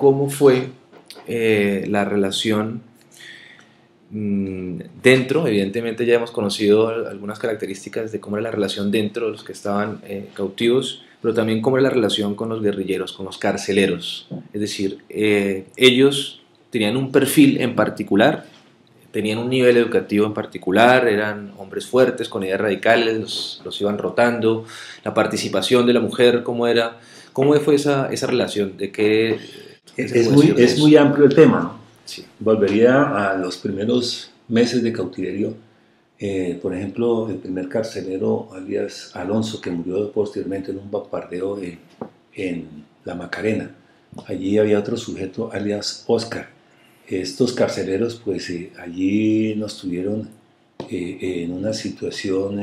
cómo fue la relación dentro. Evidentemente ya hemos conocido algunas características de cómo era la relación dentro de los que estaban cautivos, pero también cómo era la relación con los guerrilleros, con los carceleros. Es decir, ellos tenían un perfil en particular, tenían un nivel educativo en particular, eran hombres fuertes, con ideas radicales, los iban rotando, la participación de la mujer, cómo fue esa relación, de qué se puede decir de Es eso. muy amplio el tema, ¿no? Sí. Volvería a los primeros meses de cautiverio. Por ejemplo, el primer carcelero, alias Alonso, que murió posteriormente en un bombardeo en La Macarena. Allí había otro sujeto, alias Oscar. Estos carceleros, pues allí nos tuvieron en una situación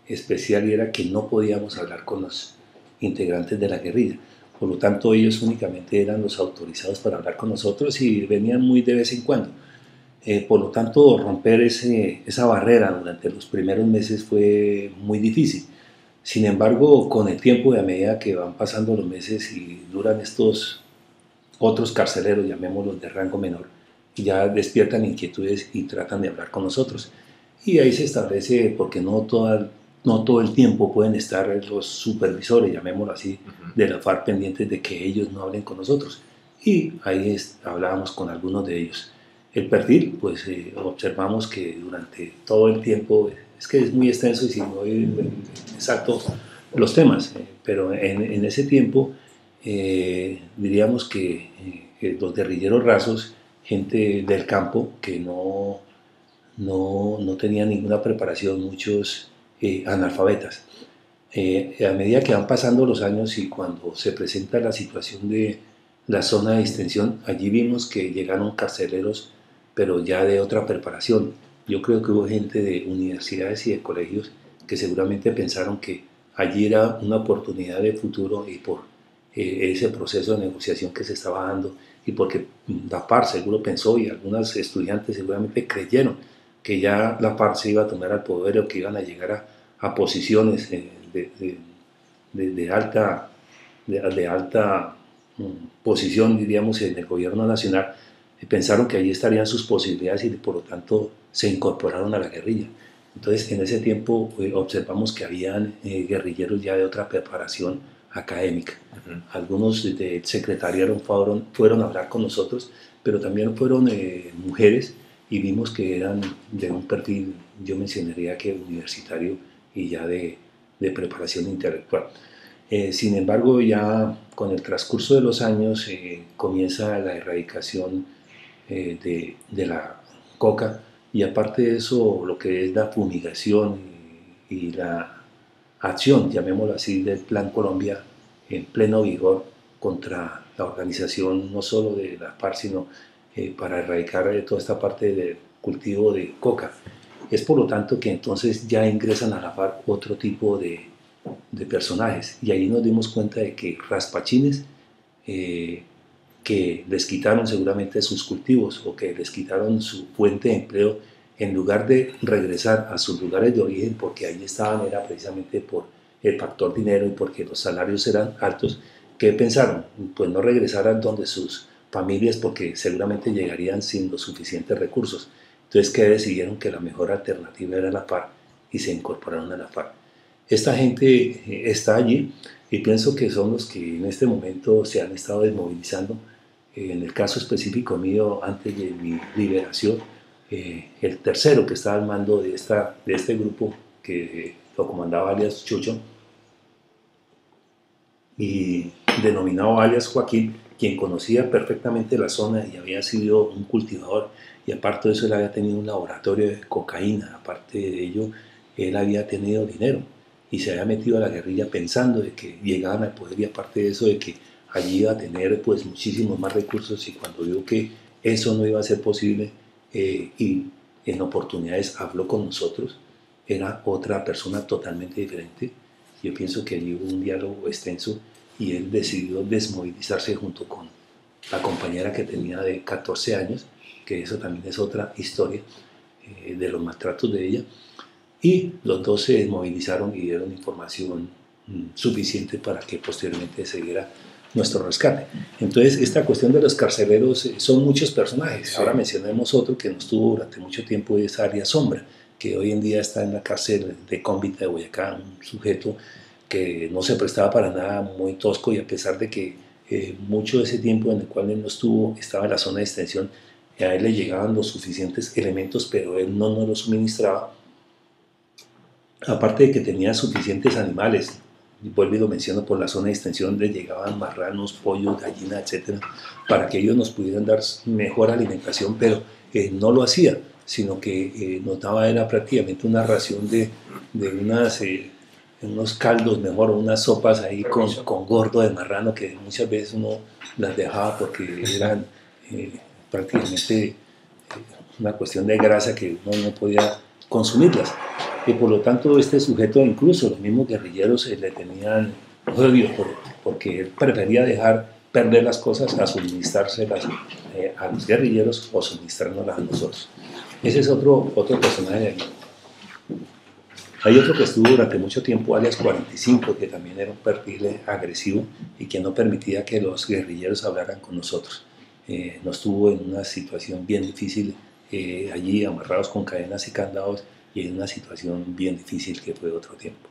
especial, y era que no podíamos hablar con los integrantes de la guerrilla. Por lo tanto, ellos únicamente eran los autorizados para hablar con nosotros y venían muy de vez en cuando. Por lo tanto, romper esa barrera durante los primeros meses fue muy difícil. Sin embargo, con el tiempo y a medida que van pasando los meses y duran estos otros carceleros, llamémoslos de rango menor, ya despiertan inquietudes y tratan de hablar con nosotros. Y ahí se establece, porque no todo el tiempo pueden estar los supervisores, llamémoslo así, de la FARC pendientes de que ellos no hablen con nosotros. Y ahí hablábamos con algunos de ellos. El perfil, pues observamos que durante todo el tiempo, es que es muy extenso y si no es exacto los temas, pero en ese tiempo diríamos que los guerrilleros rasos, gente del campo que no tenía ninguna preparación, muchos analfabetas. A medida que van pasando los años y cuando se presenta la situación de la zona de extensión, allí vimos que llegaron carceleros, pero ya de otra preparación. Yo creo que hubo gente de universidades y de colegios que seguramente pensaron que allí era una oportunidad de futuro, y por ese proceso de negociación que se estaba dando, y porque la FARC seguro pensó, y algunos estudiantes seguramente creyeron que ya la FARC se iba a tomar al poder o que iban a llegar a posiciones de alta, de alta posición, diríamos, en el gobierno nacional. Pensaron que allí estarían sus posibilidades y por lo tanto se incorporaron a la guerrilla. Entonces, en ese tiempo observamos que habían guerrilleros ya de otra preparación académica. Algunos del secretariado fueron a hablar con nosotros, pero también fueron mujeres, y vimos que eran de un perfil, yo mencionaría que universitario y ya de preparación intelectual. Sin embargo, ya con el transcurso de los años comienza la erradicación de la coca, y aparte de eso, lo que es la fumigación y la acción, llamémoslo así, del Plan Colombia en pleno vigor contra la organización, no solo de la FARC, sino para erradicar toda esta parte del cultivo de coca. Es por lo tanto que entonces ya ingresan a la FARC otro tipo de personajes, y ahí nos dimos cuenta de que raspachines que les quitaron seguramente sus cultivos o que les quitaron su fuente de empleo, en lugar de regresar a sus lugares de origen, porque ahí estaban, era precisamente por el factor dinero y porque los salarios eran altos. ¿Qué pensaron? Pues no regresaran donde sus familias, porque seguramente llegarían sin los suficientes recursos. Entonces, ¿qué decidieron? Que la mejor alternativa era la FARC, y se incorporaron a la FARC. Esta gente está allí, y pienso que son los que en este momento se han estado desmovilizando. En el caso específico mío, antes de mi liberación, el tercero que estaba al mando de este grupo, que lo comandaba alias Chucho, y denominado alias Joaquín, quien conocía perfectamente la zona y había sido un cultivador, y aparte de eso él había tenido un laboratorio de cocaína. Aparte de ello, él había tenido dinero y se había metido a la guerrilla pensando de que llegaban al poder, y aparte de eso de que allí iba a tener pues muchísimos más recursos, y cuando vio que eso no iba a ser posible y en oportunidades habló con nosotros, era otra persona totalmente diferente. Yo pienso que allí hubo un diálogo extenso, y él decidió desmovilizarse junto con la compañera que tenía de 14 años, que eso también es otra historia de los maltratos de ella, y los dos se desmovilizaron y dieron información suficiente para que posteriormente se diera nuestro rescate. Entonces, esta cuestión de los carceleros son muchos personajes. Sí. Ahora mencionemos otro que nos tuvo durante mucho tiempo, es Arias Sombra, que hoy en día está en la cárcel de Cómbita de Boyacá, un sujeto que no se prestaba para nada, muy tosco, y a pesar de que mucho de ese tiempo en el cual él no estuvo, estaba en la zona de extensión, a él le llegaban los suficientes elementos, pero él no nos los suministraba. Aparte de que tenía suficientes animales, y vuelvo y lo menciono, por la zona de extensión le llegaban marranos, pollos, gallinas, etcétera, para que ellos nos pudieran dar mejor alimentación, pero no lo hacía, sino que nos daba era prácticamente una ración de unos caldos, mejor, unas sopas ahí con gordo de marrano, que muchas veces uno las dejaba porque eran prácticamente una cuestión de grasa que uno no podía consumirlas. Y por lo tanto, este sujeto, incluso los mismos guerrilleros, le tenían odio porque él prefería dejar perder las cosas a suministrárselas a los guerrilleros o suministrárnoslas a nosotros. Ese es otro personaje de aquí. Hay otro que estuvo durante mucho tiempo, alias 45, que también era un perfil agresivo y que no permitía que los guerrilleros hablaran con nosotros. Nos tuvo en una situación bien difícil, allí amarrados con cadenas y candados, y en una situación bien difícil que fue otro tiempo.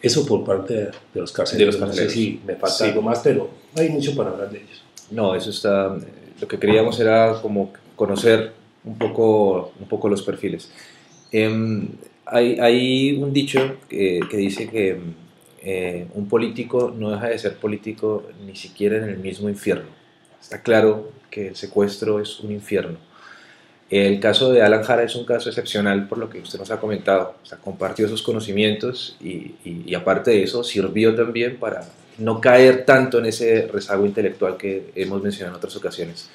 Eso por parte de los carceleros. No sé si me falta algo más, pero hay mucho para hablar de ellos. No, eso está... Lo que queríamos era como conocer un poco los perfiles. Hay un dicho que dice que un político no deja de ser político ni siquiera en el mismo infierno. Está claro que el secuestro es un infierno. El caso de Alan Jara es un caso excepcional por lo que usted nos ha comentado. O sea, compartió esos conocimientos y aparte de eso sirvió también para no caer tanto en ese rezago intelectual que hemos mencionado en otras ocasiones.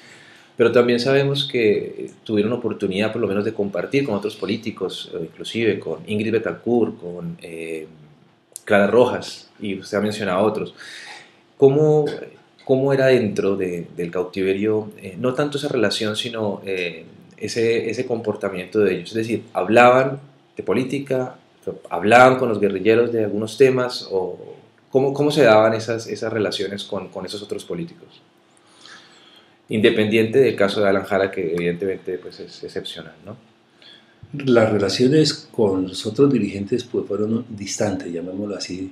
Pero también sabemos que tuvieron oportunidad por lo menos de compartir con otros políticos, inclusive con Ingrid Betancourt, con Clara Rojas, y usted ha mencionado a otros. ¿Cómo era dentro del cautiverio, no tanto esa relación, sino ese comportamiento de ellos? Es decir, ¿hablaban de política? ¿Hablaban con los guerrilleros de algunos temas? ¿O cómo se daban esas relaciones con esos otros políticos? Independiente del caso de Alan Jara, que evidentemente pues, es excepcional, ¿no? Las relaciones con los otros dirigentes pues, fueron distantes, llamémoslo así,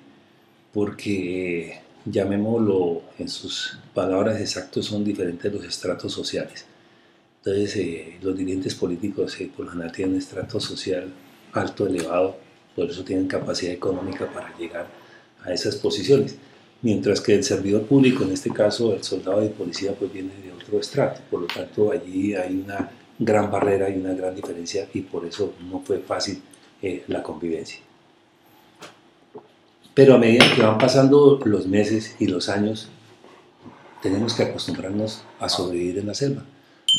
porque, llamémoslo en sus palabras exactas, son diferentes los estratos sociales. Entonces, los dirigentes políticos por lo general tienen un estrato social alto, elevado, por eso tienen capacidad económica para llegar a esas posiciones. Mientras que el servidor público, en este caso el soldado de policía, pues viene de otro estrato. Por lo tanto, allí hay una gran barrera y una gran diferencia y por eso no fue fácil la convivencia. Pero a medida que van pasando los meses y los años, tenemos que acostumbrarnos a sobrevivir en la selva.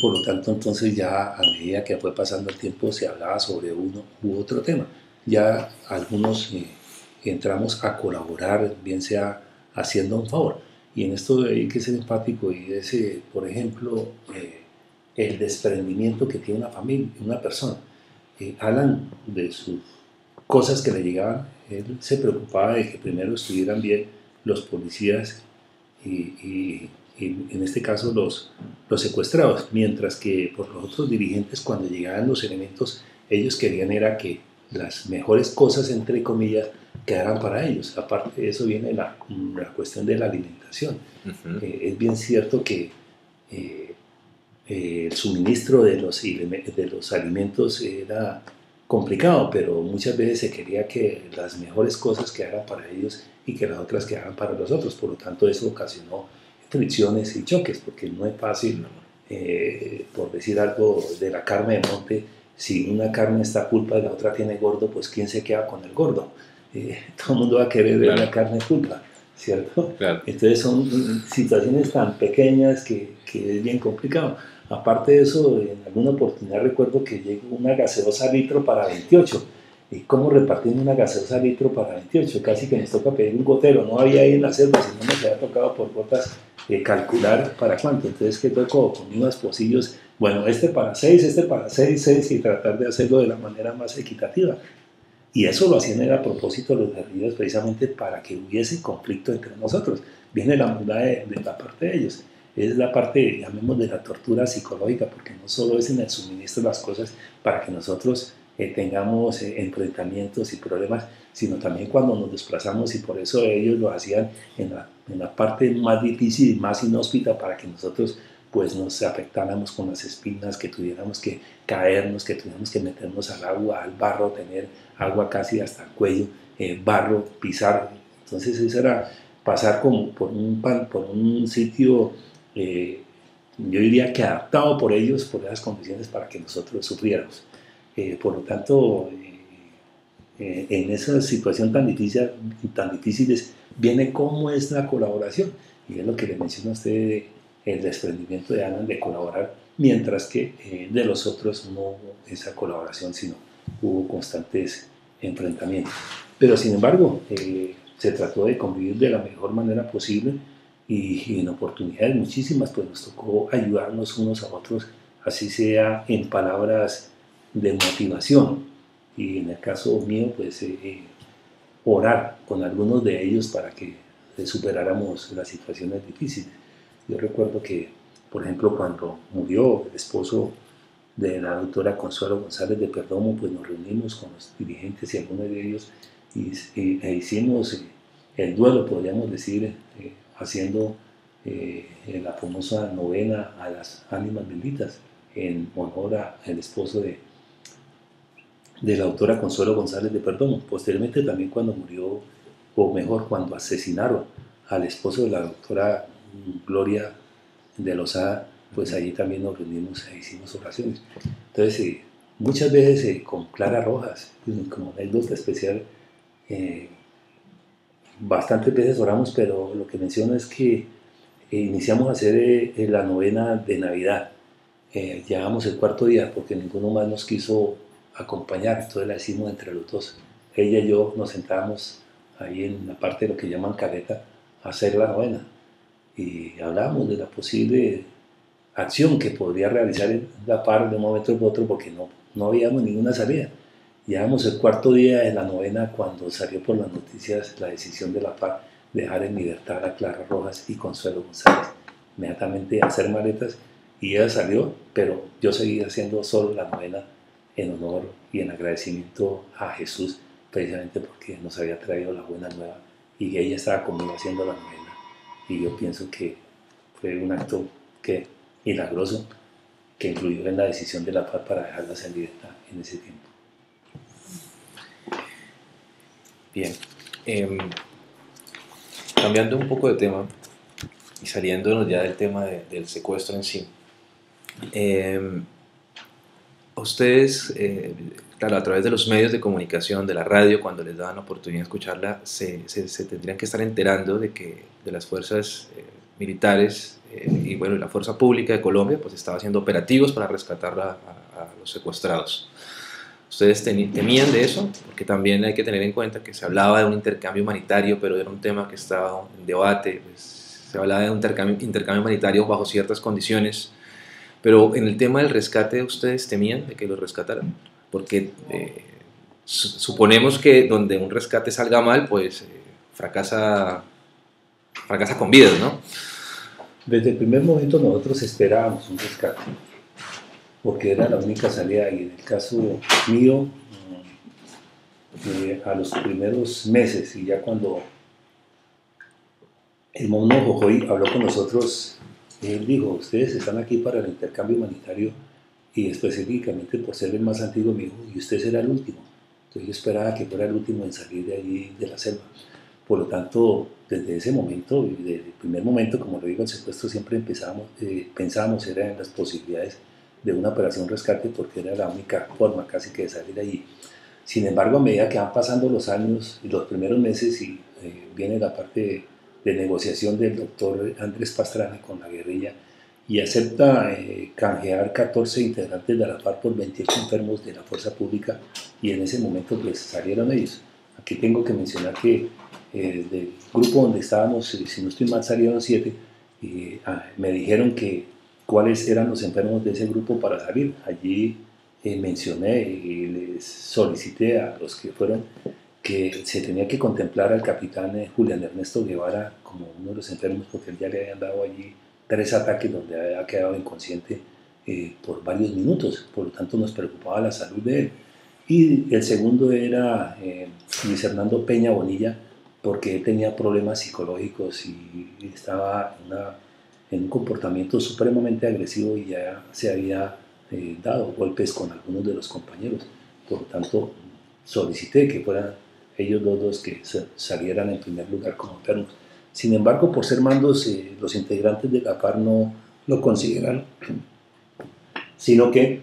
Por lo tanto, entonces ya a medida que fue pasando el tiempo se hablaba sobre uno u otro tema. Ya algunos entramos a colaborar, bien sea haciendo un favor. Y en esto hay que ser enfático y es, por ejemplo, el desprendimiento que tiene una familia, una persona. Alan, de sus cosas que le llegaban, él se preocupaba de que primero estuvieran bien los policías y en este caso los secuestrados, mientras que por los otros dirigentes cuando llegaban los elementos, ellos querían era que las mejores cosas, entre comillas, quedaran para ellos. Aparte de eso viene la cuestión de la alimentación. Es bien cierto que el suministro de los alimentos era complicado, pero muchas veces se quería que las mejores cosas quedaran para ellos y que las otras quedaran para los otros. Por lo tanto, eso ocasionó fricciones y choques, porque no es fácil, por decir algo de la carne de monte, si una carne está pulpa y la otra tiene gordo, pues ¿quién se queda con el gordo? Todo el mundo va a querer ver la carne pulpa, ¿cierto? Claro. Entonces son situaciones tan pequeñas que es bien complicado. Aparte de eso, en alguna oportunidad recuerdo que llegó una gaseosa litro para 28. ¿Y cómo repartiendo una gaseosa litro para 28? Casi que nos toca pedir un gotero. No había ahí en la selva, sino nos había tocado por gotas calcular para cuánto. Entonces, ¿qué tocó? Con unos pocillos, bueno, este para 6, este para 6, 6, y tratar de hacerlo de la manera más equitativa. Y eso lo hacían era a propósito los guerrilleros, precisamente para que hubiese conflicto entre nosotros. Viene la maldad de la parte de ellos. Es la parte, llamemos, de la tortura psicológica, porque no solo es en el suministro de las cosas para que nosotros tengamos enfrentamientos y problemas, sino también cuando nos desplazamos, y por eso ellos lo hacían en la parte más difícil y más inhóspita, para que nosotros pues nos afectáramos con las espinas, que tuviéramos que caernos, que tuviéramos que meternos al agua, al barro, tener agua casi hasta el cuello, barro, pisar. Entonces eso era pasar como por un sitio, yo diría que adaptado por ellos, por esas condiciones, para que nosotros sufriéramos. Por lo tanto, en esa situación tan difíciles, viene cómo es la colaboración. Y es lo que le menciona a usted, el desprendimiento de Anan de colaborar, mientras que de los otros no hubo esa colaboración, sino hubo constantes enfrentamientos. Pero sin embargo, se trató de convivir de la mejor manera posible, y en oportunidades muchísimas pues nos tocó ayudarnos unos a otros, así sea en palabras de motivación, y en el caso mío pues orar con algunos de ellos para que superáramos las situaciones difíciles. Yo recuerdo que, por ejemplo, cuando murió el esposo de la doctora Consuelo González de Perdomo, pues nos reunimos con los dirigentes y algunos de ellos e hicimos el duelo, podríamos decir, haciendo la famosa novena a las ánimas benditas en honor al esposo de la doctora Consuelo González de Perdomo. Posteriormente también cuando murió, o mejor, cuando asesinaron al esposo de la doctora Gloria de Lozada, pues allí también nos reunimos e hicimos oraciones. Entonces, muchas veces con Clara Rojas, como anécdota especial, bastantes veces oramos, pero lo que menciono es que iniciamos a hacer la novena de Navidad. Llevamos el cuarto día porque ninguno más nos quiso acompañar, entonces la hicimos entre los dos. Ella y yo nos sentábamos ahí en la parte de lo que llaman caleta a hacer la novena, y hablábamos de la posible acción que podría realizar la par de un momento a otro, porque no habíamos ninguna salida. Llevamos el cuarto día de la novena cuando salió por las noticias la decisión de la FARC de dejar en libertad a Clara Rojas y Consuelo González. Inmediatamente a hacer maletas, y ella salió, pero yo seguí haciendo solo la novena en honor y en agradecimiento a Jesús, precisamente porque nos había traído la buena nueva, y ella estaba conmigo haciendo la novena. Y yo pienso que fue un acto milagroso, que influyó en la decisión de la FARC para dejarlas en libertad en ese tiempo. Bien, cambiando un poco de tema y saliéndonos ya del tema del secuestro en sí, ustedes, claro, a través de los medios de comunicación, de la radio, cuando les daban la oportunidad de escucharla, se tendrían que estar enterando de que de las fuerzas militares y bueno, la fuerza pública de Colombia pues estaba haciendo operativos para rescatar a los secuestrados. ¿Ustedes temían de eso? Porque también hay que tener en cuenta que se hablaba de un intercambio humanitario, pero era un tema que estaba en debate. Pues, se hablaba de un intercambio humanitario bajo ciertas condiciones, pero en el tema del rescate, ¿ustedes temían de que los rescataran? Porque suponemos que donde un rescate salga mal, pues fracasa con vidas, ¿no? Desde el primer momento nosotros esperábamos un rescate, porque era la única salida, y en el caso mío, a los primeros meses, y ya cuando el mono Jojoy habló con nosotros, él dijo: ustedes están aquí para el intercambio humanitario, y específicamente por ser el más antiguo, me dijo, y usted será el último. Entonces yo esperaba que fuera el último en salir de allí, de la selva. Por lo tanto, desde ese momento, desde el primer momento, como lo digo, el secuestro, siempre pensábamos era en las posibilidades de una operación rescate, porque era la única forma casi que de salir allí. Sin embargo, a medida que van pasando los años y los primeros meses, y viene la parte de negociación del doctor Andrés Pastrana con la guerrilla, y acepta canjear 14 integrantes de la FARC por 28 enfermos de la fuerza pública, y en ese momento pues salieron ellos. Aquí tengo que mencionar que del grupo donde estábamos, si no estoy mal, salieron 7, y me dijeron que cuáles eran los enfermos de ese grupo para salir. Allí mencioné y les solicité a los que fueron que se tenía que contemplar al capitán Julián Ernesto Guevara como uno de los enfermos, porque él ya le habían dado allí 3 ataques donde había quedado inconsciente por varios minutos, por lo tanto nos preocupaba la salud de él. Y el segundo era Luis Hernando Peña Bonilla, porque él tenía problemas psicológicos y estaba en un comportamiento supremamente agresivo y ya se había dado golpes con algunos de los compañeros. Por lo tanto, solicité que fueran ellos dos que salieran en primer lugar como enfermos. Sin embargo, por ser mandos, los integrantes de la FARC no lo consideran, sino que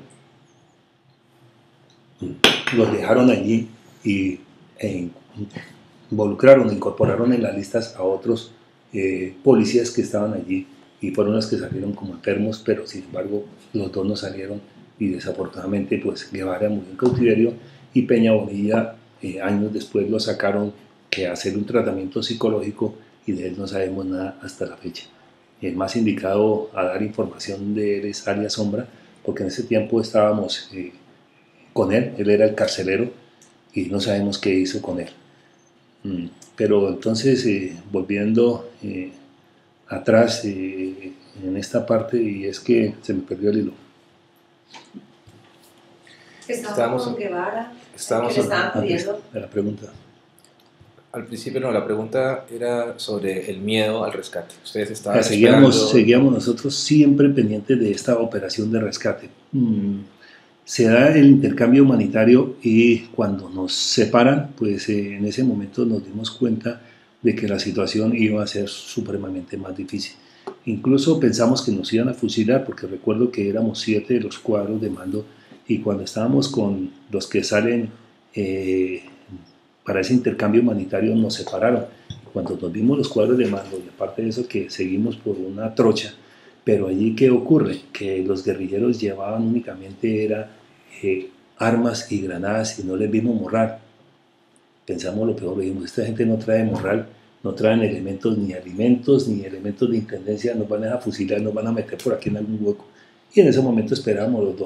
los dejaron allí y incorporaron en las listas a otros policías que estaban allí y fueron los que salieron como enfermos, pero sin embargo los dos no salieron y desafortunadamente pues Guevara murió en cautiverio y Peña Bonilla años después lo sacaron a hacer un tratamiento psicológico y de él no sabemos nada hasta la fecha. El más indicado a dar información de él es Alias Sombra, porque en ese tiempo estábamos con él era el carcelero y no sabemos qué hizo con él. Pero entonces, volviendo atrás en esta parte, y es que se me perdió el hilo. Estábamos con Guevara, que le estaban pidiendo. De la pregunta. Al principio no, la pregunta era sobre el miedo al rescate. Ustedes estaban seguíamos nosotros siempre pendientes de esta operación de rescate. Se da el intercambio humanitario y cuando nos separan, pues en ese momento nos dimos cuenta de que la situación iba a ser supremamente más difícil. Incluso pensamos que nos iban a fusilar, porque recuerdo que éramos 7 de los cuadros de mando y cuando estábamos con los que salen para ese intercambio humanitario nos separaron. Cuando nos vimos los cuadros de mando, y aparte de eso que seguimos por una trocha, pero allí ¿qué ocurre? Que los guerrilleros llevaban únicamente armas y granadas y no les vimos morral. Pensamos lo peor, dijimos, esta gente no trae morral, no traen elementos ni alimentos, ni elementos de intendencia, nos van a fusilar, nos van a meter por aquí en algún hueco. Y en ese momento esperábamos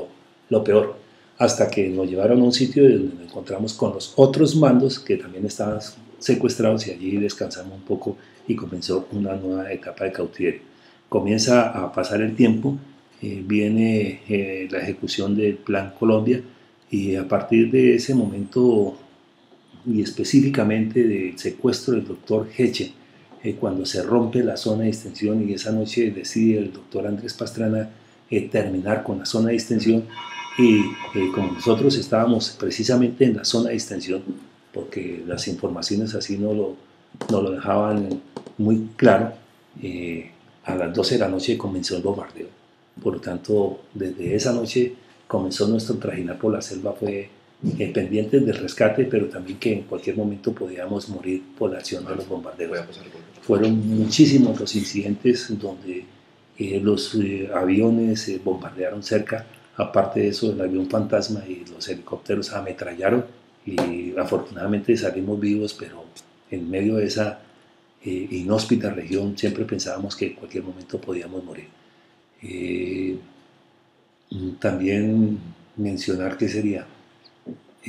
lo peor, hasta que nos llevaron a un sitio donde nos encontramos con los otros mandos que también estaban secuestrados y allí descansamos un poco y comenzó una nueva etapa de cautiverio. Comienza a pasar el tiempo, viene la ejecución del Plan Colombia y a partir de ese momento y específicamente del secuestro del doctor Heche, cuando se rompe la zona de distensión y esa noche decide el doctor Andrés Pastrana terminar con la zona de distensión y como nosotros estábamos precisamente en la zona de distensión, porque las informaciones así no lo dejaban muy claro, a las 12 de la noche comenzó el bombardeo. Por lo tanto, desde esa noche comenzó nuestro trajinar por la selva, fue pendientes del rescate, pero también que en cualquier momento podíamos morir por la acción de los bombarderos. Fueron muchísimos los incidentes donde los aviones bombardearon cerca, aparte de eso el avión fantasma y los helicópteros ametrallaron y afortunadamente salimos vivos, pero en medio de esa inhóspita región siempre pensábamos que en cualquier momento podíamos morir. También mencionar que sería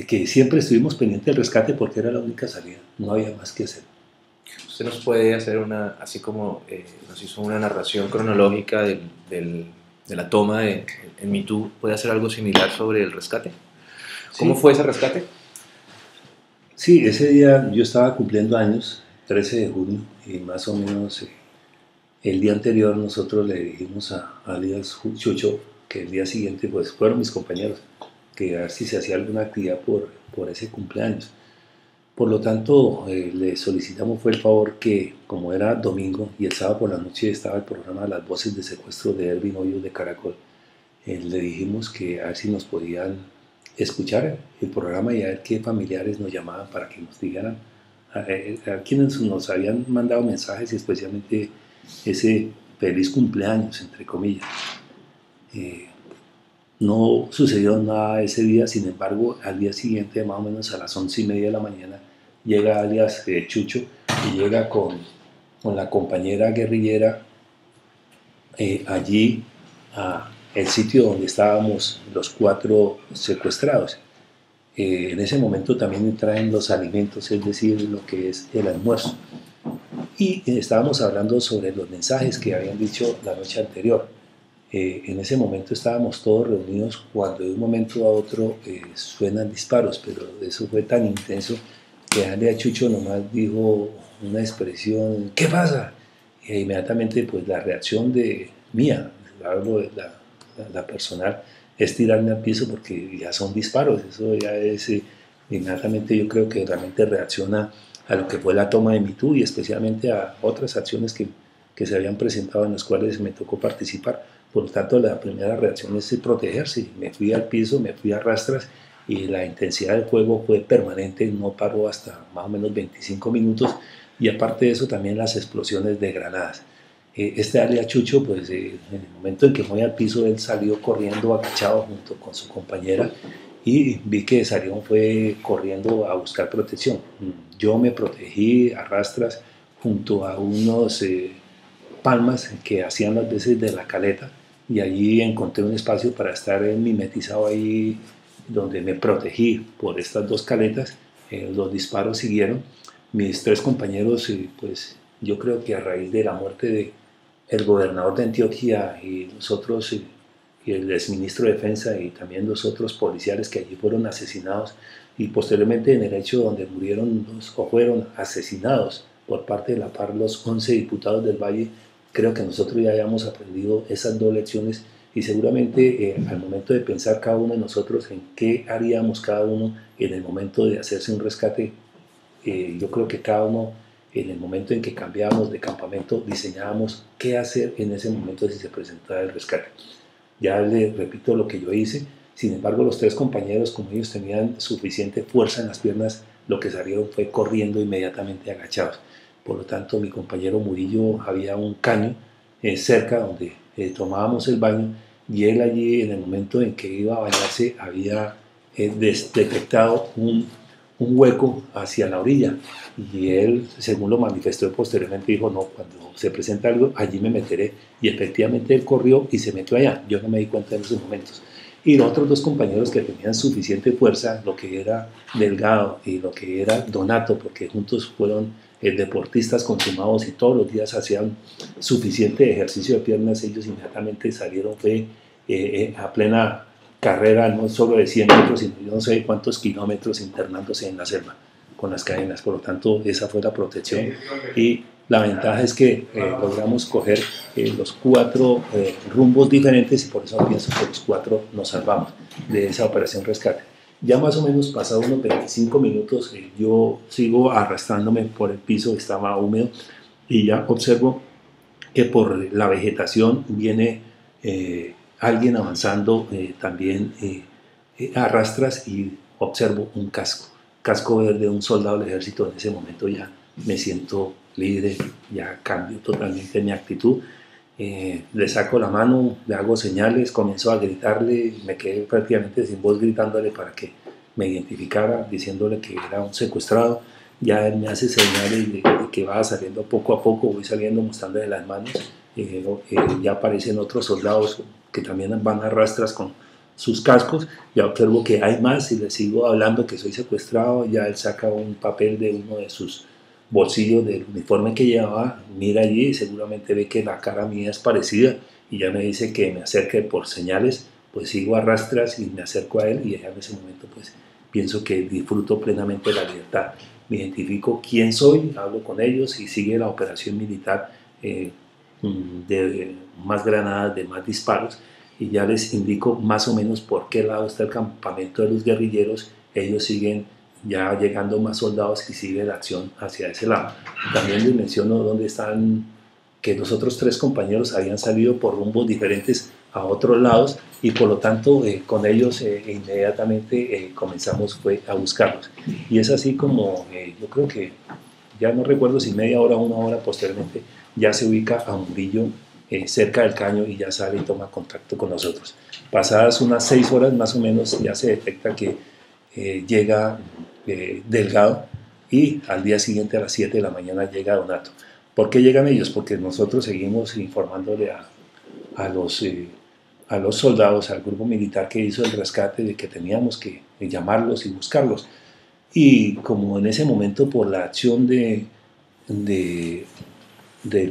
que siempre estuvimos pendientes del rescate porque era la única salida, no había más que hacer. ¿Usted nos puede hacer así como nos hizo una narración cronológica de la toma en Mitú, puede hacer algo similar sobre el rescate? ¿Cómo fue ese rescate? Sí, ese día yo estaba cumpliendo años, 13 de junio, y más o menos el día anterior nosotros le dijimos a alias Chucho que el día siguiente pues fueron mis compañeros, que a ver si se hacía alguna actividad por ese cumpleaños. Por lo tanto, le solicitamos fue el favor que, como era domingo y el sábado por la noche estaba el programa Las Voces de Secuestro de Erwin Hoyos de Caracol, le dijimos que a ver si nos podían escuchar el programa y a ver qué familiares nos llamaban para que nos dijeran a quienes nos habían mandado mensajes y especialmente ese feliz cumpleaños, entre comillas. No sucedió nada ese día, sin embargo, al día siguiente, más o menos a las 11:30 de la mañana, llega alias Chucho y llega con la compañera guerrillera allí a el sitio donde estábamos los 4 secuestrados. En ese momento también traen los alimentos, es decir, lo que es el almuerzo. Y estábamos hablando sobre los mensajes que habían dicho la noche anterior. En ese momento estábamos todos reunidos cuando de un momento a otro suenan disparos, pero eso fue tan intenso que Alia Chucho nomás dijo una expresión: ¿qué pasa? E inmediatamente pues la reacción de mía, hablo de la personal, es tirarme al piso porque ya son disparos. Eso ya es, inmediatamente yo creo que realmente reacciona a lo que fue la toma de MeToo y especialmente a otras acciones que se habían presentado en las cuales me tocó participar. Por lo tanto, la primera reacción es protegerse. Me fui al piso, me fui a rastras y la intensidad del fuego fue permanente, no paró hasta más o menos 25 minutos, y aparte de eso también las explosiones de granadas. Este Alia Chucho, pues en el momento en que me voy al piso, él salió corriendo agachado junto con su compañera y vi que salió, fue corriendo a buscar protección. Yo me protegí a rastras junto a unos palmas que hacían las veces de la caleta, y allí encontré un espacio para estar mimetizado ahí, donde me protegí por estas 2 caletas. Los disparos siguieron. Mis 3 compañeros, pues yo creo que a raíz de la muerte del gobernador de Antioquia y los otros, y el exministro de Defensa y también los otros policiales que allí fueron asesinados, y posteriormente en el hecho donde murieron o fueron asesinados por parte de la PAR los 11 diputados del Valle, creo que nosotros ya hayamos aprendido esas 2 lecciones, y seguramente al momento de pensar cada uno de nosotros en qué haríamos cada uno en el momento de hacerse un rescate, yo creo que cada uno en el momento en que cambiábamos de campamento diseñábamos qué hacer en ese momento si se presentara el rescate. Ya le repito lo que yo hice. Sin embargo, los 3 compañeros, como ellos tenían suficiente fuerza en las piernas, lo que salieron fue corriendo inmediatamente agachados. Por lo tanto, mi compañero Murillo, había un caño cerca donde tomábamos el baño, y él allí en el momento en que iba a bañarse había detectado un hueco hacia la orilla, y él, según lo manifestó posteriormente, dijo: no, cuando se presenta algo, allí me meteré, y efectivamente él corrió y se metió allá. Yo no me di cuenta en esos momentos. Y los otros 2 compañeros que tenían suficiente fuerza, lo que era Delgado y lo que era Donato, porque juntos fueron deportistas consumados y todos los días hacían suficiente ejercicio de piernas, ellos inmediatamente salieron, fue a plena carrera, no solo de 100 metros, sino yo no sé cuántos kilómetros internándose en la selva con las cadenas. Por lo tanto, esa fue la protección, y la ventaja es que logramos coger los 4 rumbos diferentes, y por eso pienso que los 4 nos salvamos de esa operación rescate. Ya más o menos pasado unos 25 minutos, yo sigo arrastrándome por el piso, estaba húmedo, y ya observo que por la vegetación viene alguien avanzando también a rastras, y observo un casco verde, un soldado del ejército. En ese momento ya me siento libre, ya cambio totalmente mi actitud. Le saco la mano, le hago señales, comienzo a gritarle, me quedé prácticamente sin voz gritándole para que me identificara, diciéndole que era un secuestrado. Ya él me hace señales de que va saliendo poco a poco, voy saliendo mostrándole las manos. Ya aparecen otros soldados que también van a rastras con sus cascos. Ya observo que hay más y le sigo hablando que soy secuestrado. Ya él saca un papel de uno de sus bolsillos del uniforme que llevaba, mira allí y seguramente ve que la cara mía es parecida, y ya me dice que me acerque por señales. Pues sigo a rastras y me acerco a él, y en ese momento pues pienso que disfruto plenamente la libertad. Me identifico quién soy, hablo con ellos y sigue la operación militar de más granadas, de más disparos, y ya les indico más o menos por qué lado está el campamento de los guerrilleros. Ellos siguen ya llegando más soldados y sigue la acción hacia ese lado. También les menciono dónde están, que los otros 3 compañeros habían salido por rumbos diferentes a otros lados, y por lo tanto con ellos inmediatamente comenzamos a buscarlos. Y es así como yo creo que, ya no recuerdo si media hora o 1 hora posteriormente, ya se ubica a Murillo cerca del caño, y ya sale y toma contacto con nosotros. Pasadas unas 6 horas más o menos, ya se detecta que llega Delgado, y al día siguiente a las 7 de la mañana llega Donato. ¿Por qué llegan ellos? Porque nosotros seguimos informándole a los a los soldados, al grupo militar que hizo el rescate, de que teníamos que llamarlos y buscarlos. Y como en ese momento, por la acción del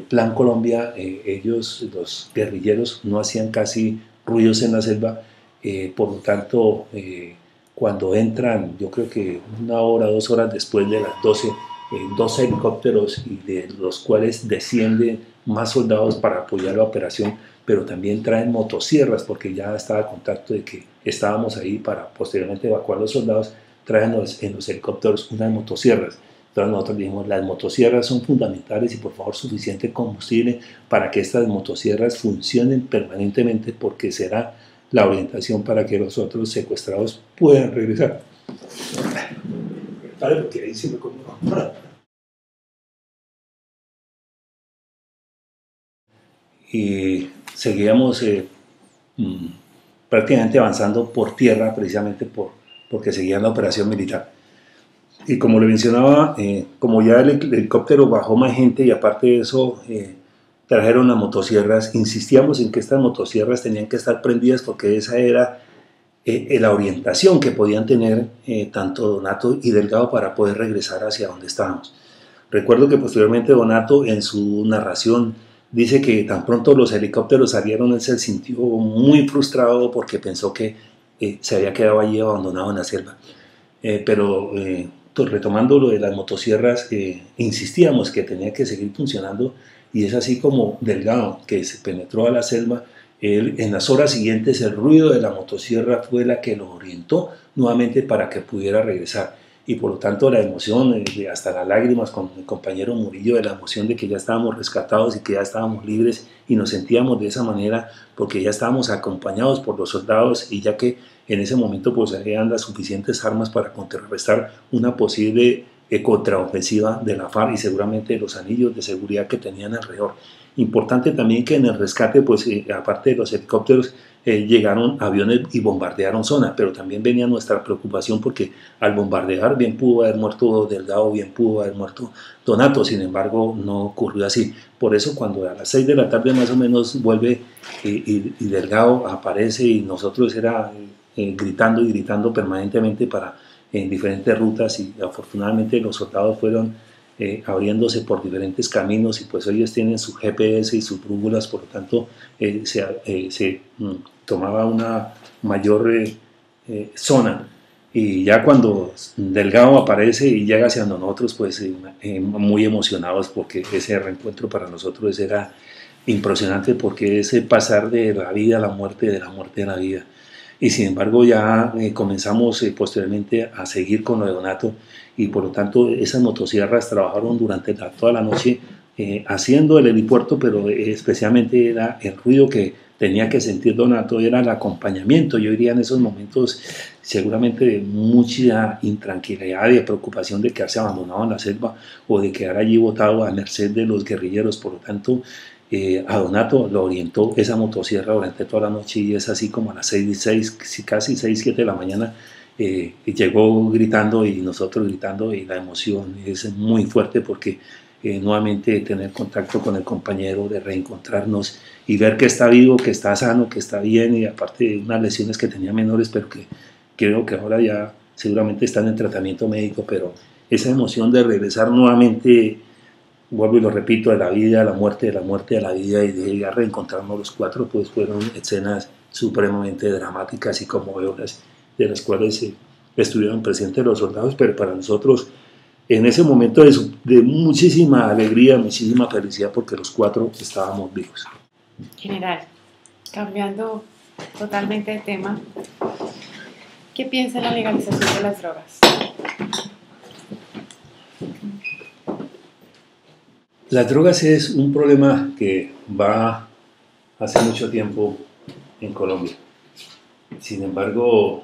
Plan Colombia, ellos, los guerrilleros, no hacían casi ruidos en la selva, por lo tanto, cuando entran, yo creo que 1 hora, 2 horas después de las 12, 2 helicópteros, y de los cuales descienden más soldados para apoyar la operación, pero también traen motosierras, porque ya estaba a contacto de que estábamos ahí para posteriormente evacuar a los soldados, traen en los helicópteros unas motosierras. Entonces nosotros dijimos, las motosierras son fundamentales y por favor suficiente combustible para que estas motosierras funcionen permanentemente, porque será la orientación para que los otros secuestrados puedan regresar. Vale, porque ahí sí me conmigo. Y seguíamos prácticamente avanzando por tierra, precisamente porque seguían la operación militar. Y como le mencionaba, como ya el helicóptero bajó más gente y aparte de eso trajeron las motosierras, insistíamos en que estas motosierras tenían que estar prendidas porque esa era la orientación que podían tener tanto Donato y Delgado para poder regresar hacia donde estábamos. Recuerdo que posteriormente Donato en su narración dice que tan pronto los helicópteros salieron, él se sintió muy frustrado porque pensó que se había quedado allí abandonado en la selva. Pero retomando lo de las motosierras, insistíamos que tenía que seguir funcionando, y es así como Delgado, que se penetró a la selva, en las horas siguientes el ruido de la motosierra fue la que lo orientó nuevamente para que pudiera regresar. Y por lo tanto la emoción, hasta las lágrimas con mi compañero Murillo, de la emoción de que ya estábamos rescatados y que ya estábamos libres, y nos sentíamos de esa manera porque ya estábamos acompañados por los soldados, y ya que en ese momento pues habían las suficientes armas para contrarrestar una posible contraofensiva de la FARC y seguramente los anillos de seguridad que tenían alrededor. Importante también que en el rescate, pues aparte de los helicópteros, llegaron aviones y bombardearon zonas, pero también venía nuestra preocupación porque al bombardear bien pudo haber muerto Delgado, bien pudo haber muerto Donato, sin embargo no ocurrió así. Por eso cuando a las 6 de la tarde más o menos vuelve y Delgado aparece, y nosotros era gritando y gritando permanentemente en diferentes rutas, y afortunadamente los soldados fueron abriéndose por diferentes caminos, y pues ellos tienen su GPS y sus brújulas, por lo tanto se tomaba una mayor zona. Y ya cuando Delgado aparece y llega hacia nosotros, pues muy emocionados, porque ese reencuentro para nosotros era impresionante, porque ese pasar de la vida a la muerte, de la muerte a la vida. Y sin embargo ya comenzamos posteriormente a seguir con lo de Donato, y por lo tanto esas motosierras trabajaron durante toda la noche haciendo el helipuerto, pero especialmente era el ruido que tenía que sentir Donato, era el acompañamiento, yo diría en esos momentos seguramente de mucha intranquilidad y de preocupación de quedarse abandonado en la selva o de quedar allí botado a merced de los guerrilleros. Por lo tanto a Donato lo orientó esa motosierra durante toda la noche, y es así como a las 6, casi 6, 7 de la mañana llegó gritando y nosotros gritando, y la emoción es muy fuerte porque nuevamente tener contacto con el compañero, de reencontrarnos y ver que está vivo, que está sano, que está bien, y aparte de unas lesiones que tenía menores, pero que creo que ahora ya seguramente están en tratamiento médico, pero esa emoción de regresar nuevamente, vuelvo y lo repito, de la vida a la muerte, de la muerte a la vida, y de llegar a reencontrarnos los cuatro, pues fueron escenas supremamente dramáticas y conmovedoras, de las cuales estuvieron presentes los soldados, pero para nosotros en ese momento de muchísima alegría, muchísima felicidad, porque los cuatro estábamos vivos. General, cambiando totalmente de tema, ¿qué piensa de la legalización de las drogas? Las drogas es un problema que va hace mucho tiempo en Colombia. Sin embargo,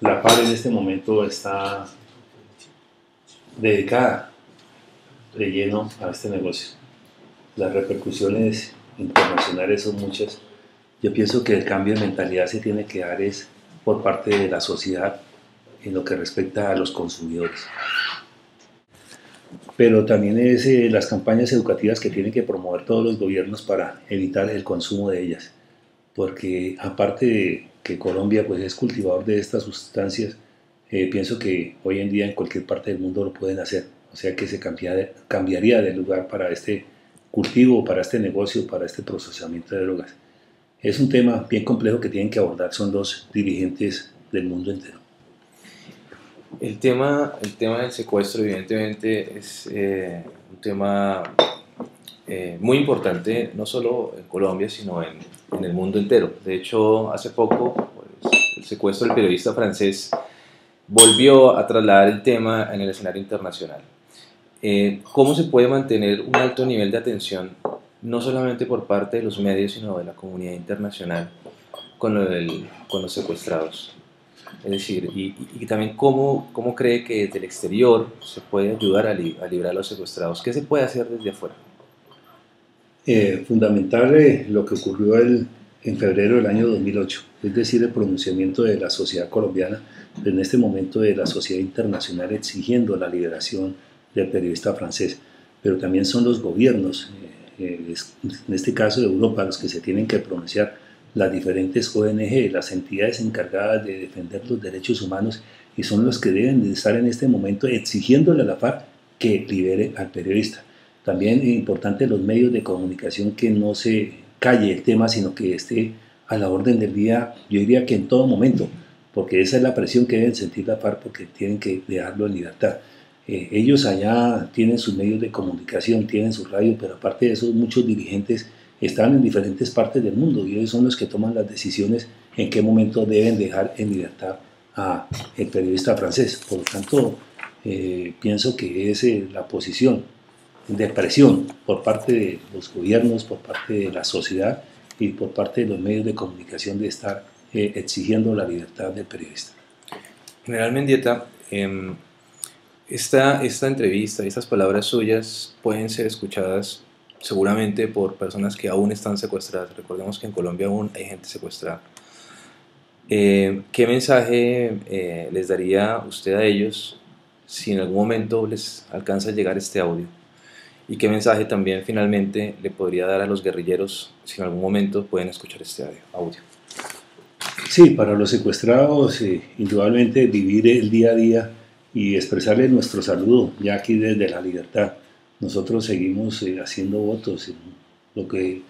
la FARC en este momento está dedicada de lleno a este negocio. Las repercusiones internacionales son muchas. Yo pienso que el cambio de mentalidad se tiene que dar es por parte de la sociedad en lo que respecta a los consumidores. Pero también es las campañas educativas que tienen que promover todos los gobiernos para evitar el consumo de ellas. porque aparte de que Colombia pues, es cultivador de estas sustancias, pienso que hoy en día en cualquier parte del mundo lo pueden hacer, o sea que se cambiaría de lugar para este cultivo, para este negocio, para este procesamiento de drogas. Es un tema bien complejo que tienen que abordar, son los dirigentes del mundo entero. El tema del secuestro evidentemente es un tema muy importante, no solo en Colombia, sino en el mundo entero. De hecho, hace poco pues, el secuestro del periodista francés volvió a trasladar el tema en el escenario internacional. ¿Cómo se puede mantener un alto nivel de atención, no solamente por parte de los medios, sino de la comunidad internacional, con los secuestrados? Es decir, y también cómo cree que desde el exterior se puede ayudar a librar a los secuestrados. ¿Qué se puede hacer desde afuera? Fundamental lo que ocurrió en febrero del año 2008, es decir, el pronunciamiento de la sociedad colombiana, en este momento de la sociedad internacional exigiendo la liberación del periodista francés, pero también son los gobiernos, en este caso de Europa, los que se tienen que pronunciar, las diferentes ONG, las entidades encargadas de defender los derechos humanos, y son los que deben de estar en este momento exigiéndole a la FARC que libere al periodista. También es importante los medios de comunicación, que no se calle el tema, sino que esté a la orden del día, yo diría que en todo momento, porque esa es la presión que deben sentir la FARC, porque tienen que dejarlo en libertad. Ellos allá tienen sus medios de comunicación, tienen su radio, pero aparte de eso muchos dirigentes están en diferentes partes del mundo y ellos son los que toman las decisiones en qué momento deben dejar en libertad a el periodista francés. Por lo tanto, pienso que es la posición de presión por parte de los gobiernos, por parte de la sociedad y por parte de los medios de comunicación de estar exigiendo la libertad del periodista. General Mendieta, esta entrevista, estas palabras suyas pueden ser escuchadas seguramente por personas que aún están secuestradas. Recordemos que en Colombia aún hay gente secuestrada. ¿Qué mensaje les daría usted a ellos si en algún momento les alcanza a llegar este audio? ¿Y qué mensaje también finalmente le podría dar a los guerrilleros si en algún momento pueden escuchar este audio? Sí, para los secuestrados, indudablemente vivir el día a día y expresarles nuestro saludo, ya aquí desde la libertad. Nosotros seguimos haciendo votos. Lo que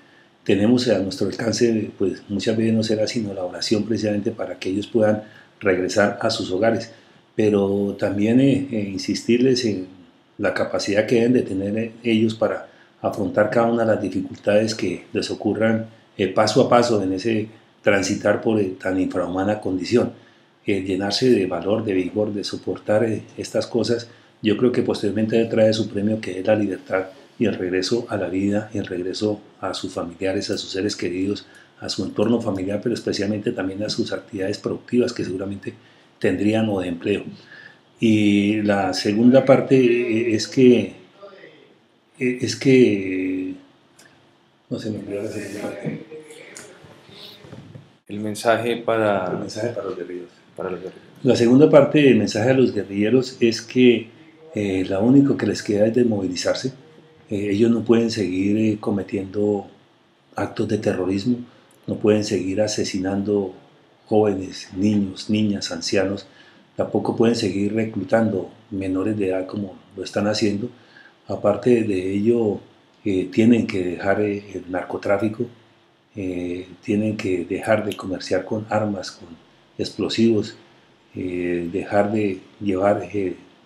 tenemos a nuestro alcance, pues muchas veces no será sino la oración precisamente para que ellos puedan regresar a sus hogares. Pero también insistirles en la capacidad que deben de tener ellos para afrontar cada una de las dificultades que les ocurran paso a paso en ese transitar por tan infrahumana condición. Llenarse de valor, de vigor, de soportar estas cosas. Yo creo que posteriormente trae su premio, que es la libertad y el regreso a la vida, y el regreso a sus familiares, a sus seres queridos, a su entorno familiar, pero especialmente también a sus actividades productivas que seguramente tendrían o de empleo. Y la segunda parte es que no se me olvidó la segunda parte. El mensaje para los guerrilleros. Para los guerrilleros. La segunda parte del mensaje a los guerrilleros es que lo único que les queda es desmovilizarse. Ellos no pueden seguir cometiendo actos de terrorismo, no pueden seguir asesinando jóvenes, niños, niñas, ancianos, tampoco pueden seguir reclutando menores de edad como lo están haciendo. Aparte de ello, tienen que dejar el narcotráfico, tienen que dejar de comerciar con armas, con explosivos, dejar de llevar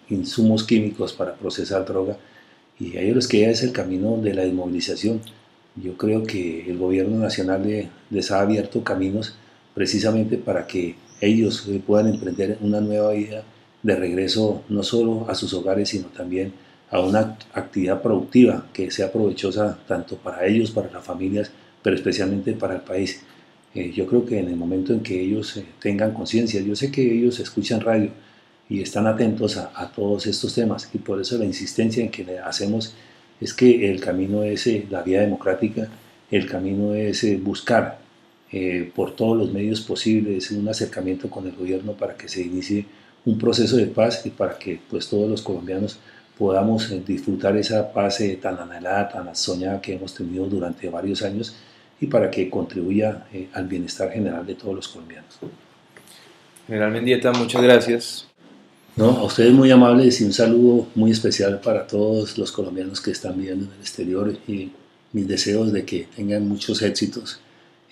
insumos químicos para procesar droga, y a ellos les queda es el camino de la desmovilización. Yo creo que el gobierno nacional les ha abierto caminos precisamente para que ellos puedan emprender una nueva vida de regreso no solo a sus hogares, sino también a una actividad productiva que sea provechosa tanto para ellos, para las familias, pero especialmente para el país. Yo creo que en el momento en que ellos tengan conciencia, yo sé que ellos escuchan radio y están atentos a todos estos temas, y por eso la insistencia en que hacemos es que el camino es la vía democrática, el camino es buscar por todos los medios posibles un acercamiento con el gobierno para que se inicie un proceso de paz y para que pues todos los colombianos podamos disfrutar esa paz tan anhelada, tan soñada que hemos tenido durante varios años, y para que contribuya al bienestar general de todos los colombianos. General Mendieta, muchas gracias. No, a ustedes muy amables y un saludo muy especial para todos los colombianos que están viviendo en el exterior y mis deseos de que tengan muchos éxitos,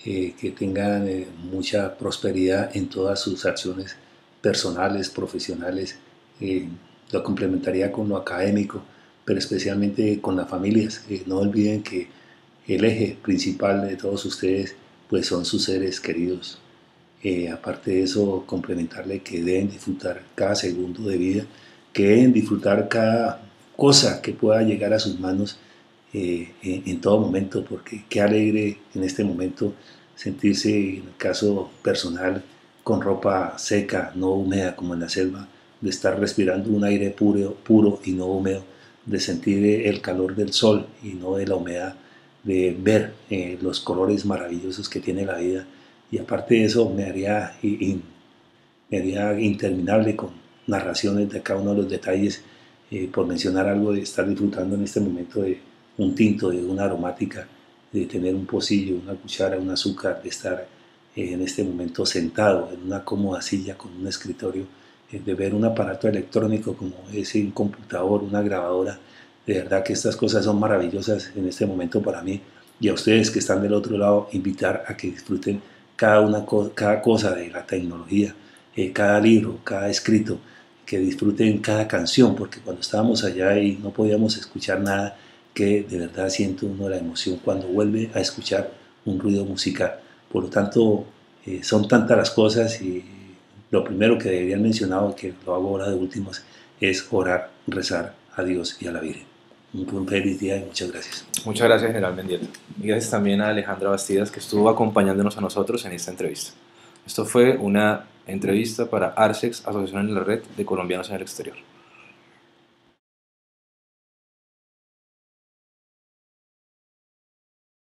que tengan mucha prosperidad en todas sus acciones personales, profesionales. Lo complementaría con lo académico, pero especialmente con las familias. No olviden que el eje principal de todos ustedes pues son sus seres queridos. Aparte de eso, complementarle que deben disfrutar cada segundo de vida, que deben disfrutar cada cosa que pueda llegar a sus manos en todo momento, porque qué alegre en este momento sentirse, en el caso personal, con ropa seca, no húmeda como en la selva, de estar respirando un aire puro y no húmedo, de sentir el calor del sol y no de la humedad, de ver los colores maravillosos que tiene la vida. Y aparte de eso me haría interminable con narraciones de cada uno de los detalles, por mencionar algo, de estar disfrutando en este momento de un tinto, de una aromática, de tener un pocillo, una cuchara, un azúcar, de estar en este momento sentado en una cómoda silla con un escritorio, de ver un aparato electrónico como es un computador, una grabadora. De verdad que estas cosas son maravillosas en este momento para mí, y a ustedes que están del otro lado, invitar a que disfruten cada cosa de la tecnología, cada libro, cada escrito, que disfruten cada canción, porque cuando estábamos allá y no podíamos escuchar nada, que de verdad siente uno la emoción cuando vuelve a escuchar un ruido musical. Por lo tanto, son tantas las cosas, y lo primero que deberían mencionar, que lo hago ahora de últimas, es orar, rezar a Dios y a la Virgen. Un feliz día y muchas gracias. Muchas gracias, General Mendieta. Y gracias también a Alejandra Bastidas, que estuvo acompañándonos a nosotros en esta entrevista. Esto fue una entrevista para ARSEX, Asociación en la Red de Colombianos en el Exterior.